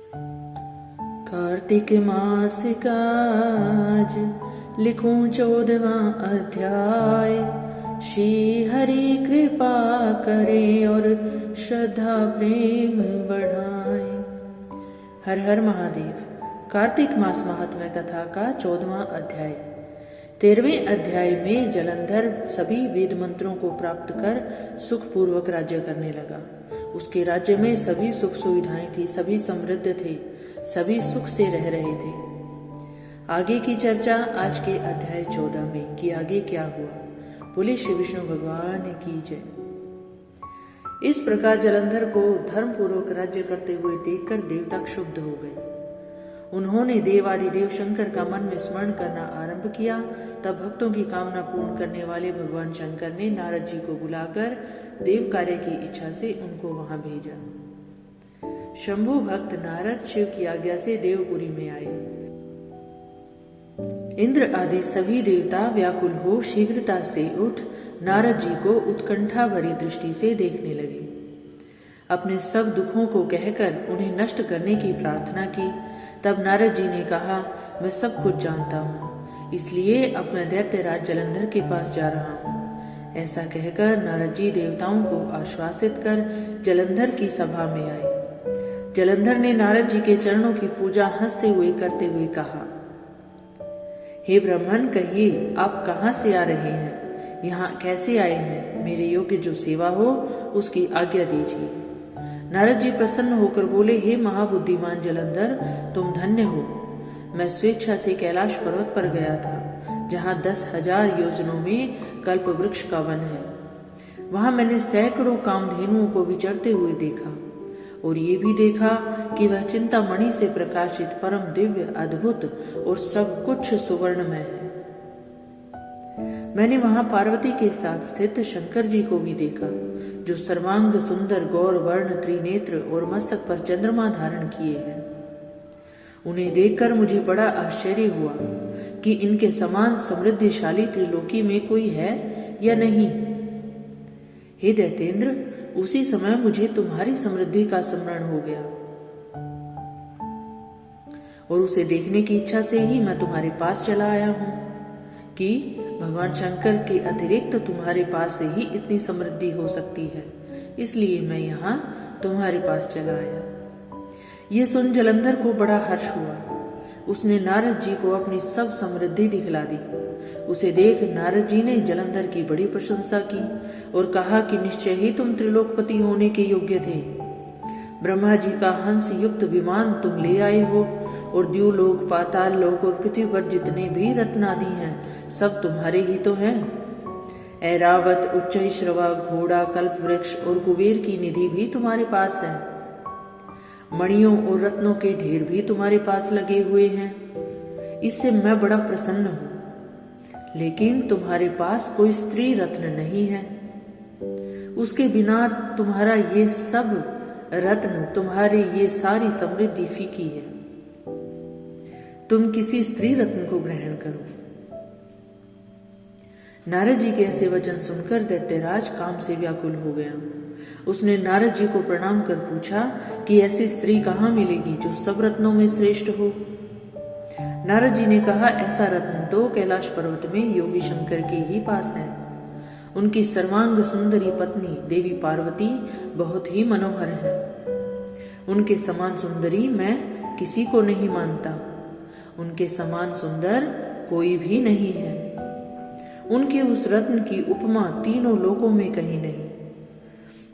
कार्तिक मास का आज लिखूं 14वां अध्याय। श्री हरि कृपा करे और श्रद्धा प्रेम बढ़ाए। हर हर महादेव। कार्तिक मास महात्म्य कथा का 14वां अध्याय। 13वें अध्याय में जलंधर सभी वेद मंत्रों को प्राप्त कर सुखपूर्वक राज्य करने लगा। उसके राज्य में सभी सुख सुविधाएं थी, सभी समृद्ध थे, सभी सुख से रह रहे थे। आगे की चर्चा आज के अध्याय 14 में कि आगे क्या हुआ। बोले श्री विष्णु भगवान की जय। इस प्रकार जलंधर को धर्म पूर्वक राज्य करते हुए देखकर देवता क्षुब्ध हो गए। उन्होंने देवादिदेव शंकर का मन में स्मरण करना आरंभ किया। तब भक्तों की कामना पूर्ण करने वाले भगवान शंकर ने नारद जी को बुलाकर देव कार्य की इच्छा से उनको वहां भेजा। शंभु भक्त नारद शिव की आज्ञा से देवपुरी में आए। इंद्र आदि सभी देवता व्याकुल हो शीघ्रता से उठ नारद जी को उत्कंठा भरी दृष्टि से देखने लगे। अपने सब दुखों को कहकर उन्हें नष्ट करने की प्रार्थना की। तब नारद जी ने कहा, मैं सब कुछ जानता हूँ, इसलिए अब मैं दैत्यराज जलंधर के पास जा रहा हूँ। ऐसा कहकर नारद जी देवताओं को आश्वासित कर जलंधर की सभा में आए। जलंधर ने नारद जी के चरणों की पूजा हंसते हुए करते हुए कहा, हे ब्राह्मण, कहिए आप कहाँ से आ रहे हैं, यहाँ कैसे आए हैं? मेरे योग्य जो सेवा हो उसकी आज्ञा दीजिए। नारद जी प्रसन्न होकर बोले, हे महाबुद्धिमान जलंधर, तुम धन्य हो। मैं स्वेच्छा से कैलाश पर्वत पर गया था, जहाँ 10,000 योजनों में कल्प वृक्ष का वन है। वहां मैंने सैकड़ों कामधेनुओं को विचरते हुए देखा और ये भी देखा कि वह चिंतामणि से प्रकाशित परम दिव्य अद्भुत और सब कुछ सुवर्णमय है। मैंने वहां पार्वती के साथ स्थित शंकर जी को भी देखा, जो सर्वांग सुंदर गौर वर्ण त्रिनेत्र और मस्तक पर चंद्रमा धारण किए हैं। उन्हें देखकर मुझे बड़ा आश्चर्य हुआ कि इनके समान समृद्धिशाली त्रिलोकी में कोई है या नहीं। हे दैतेंद्र, उसी समय मुझे तुम्हारी समृद्धि का स्मरण हो गया और उसे देखने की इच्छा से ही मैं तुम्हारे पास चला आया हूं कि भगवान शंकर के अतिरिक्त तुम्हारे पास से ही इतनी समृद्धि हो सकती है, इसलिए मैं यहाँ तुम्हारे पास चला आया। ये सुन जलंधर को बड़ा हर्ष हुआ। उसने नारद जी को अपनी सब समृद्धि दिखला दी। उसे देख नारद जी ने जलंधर की बड़ी प्रशंसा की और कहा कि निश्चय ही तुम त्रिलोकपति होने के योग्य थे। ब्रह्मा जी का हंस युक्त विमान तुम ले आए हो और द्युलोक, पाताल लोक और पृथ्वी पर जितने भी रत्नादि हैं सब तुम्हारे ही तो हैं। ऐरावत, उच्चैश्रवा, घोड़ा, कल्प वृक्ष और कुबेर की निधि भी तुम्हारे पास है। मणियों और रत्नों के ढेर भी तुम्हारे पास लगे हुए हैं। इससे मैं बड़ा प्रसन्न हूं, लेकिन तुम्हारे पास कोई स्त्री रत्न नहीं है। उसके बिना तुम्हारा ये सब रत्न, तुम्हारी ये सारी समृद्धि फीकी है। तुम किसी स्त्री रत्न को ग्रहण करो। नारद जी के ऐसे वचन सुनकर दैत्यराज काम से व्याकुल हो गया। उसने नारद जी को प्रणाम कर पूछा कि ऐसी स्त्री कहाँ मिलेगी जो सब रत्नों में श्रेष्ठ हो। नारद जी ने कहा, ऐसा रत्न तो कैलाश पर्वत में योगी शंकर के ही पास है। उनकी सर्वांग सुंदरी पत्नी देवी पार्वती बहुत ही मनोहर है। उनके समान सुंदरी मैं किसी को नहीं मानता। उनके समान सुंदर कोई भी नहीं है। उनके उस रत्न की उपमा तीनों लोकों में कहीं नहीं।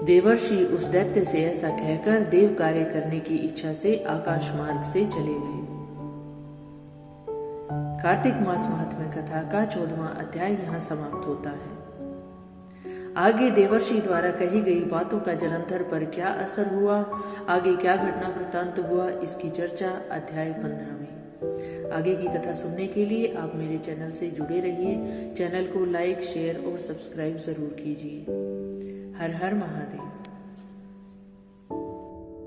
देवर्षि उस दैत्य से ऐसा कहकर देव कार्य करने की इच्छा से आकाश मार्ग से चले गए। कार्तिक मास महात्म्य कथा का 14वां अध्याय यहाँ समाप्त होता है। आगे देवर्षि द्वारा कही गई बातों का जलंधर पर क्या असर हुआ, आगे क्या घटना वृत्तांत हुआ, इसकी चर्चा अध्याय 15 में। आगे की कथा सुनने के लिए आप मेरे चैनल से जुड़े रहिए। चैनल को लाइक, शेयर और सब्सक्राइब जरूर कीजिए। हर हर महादेव।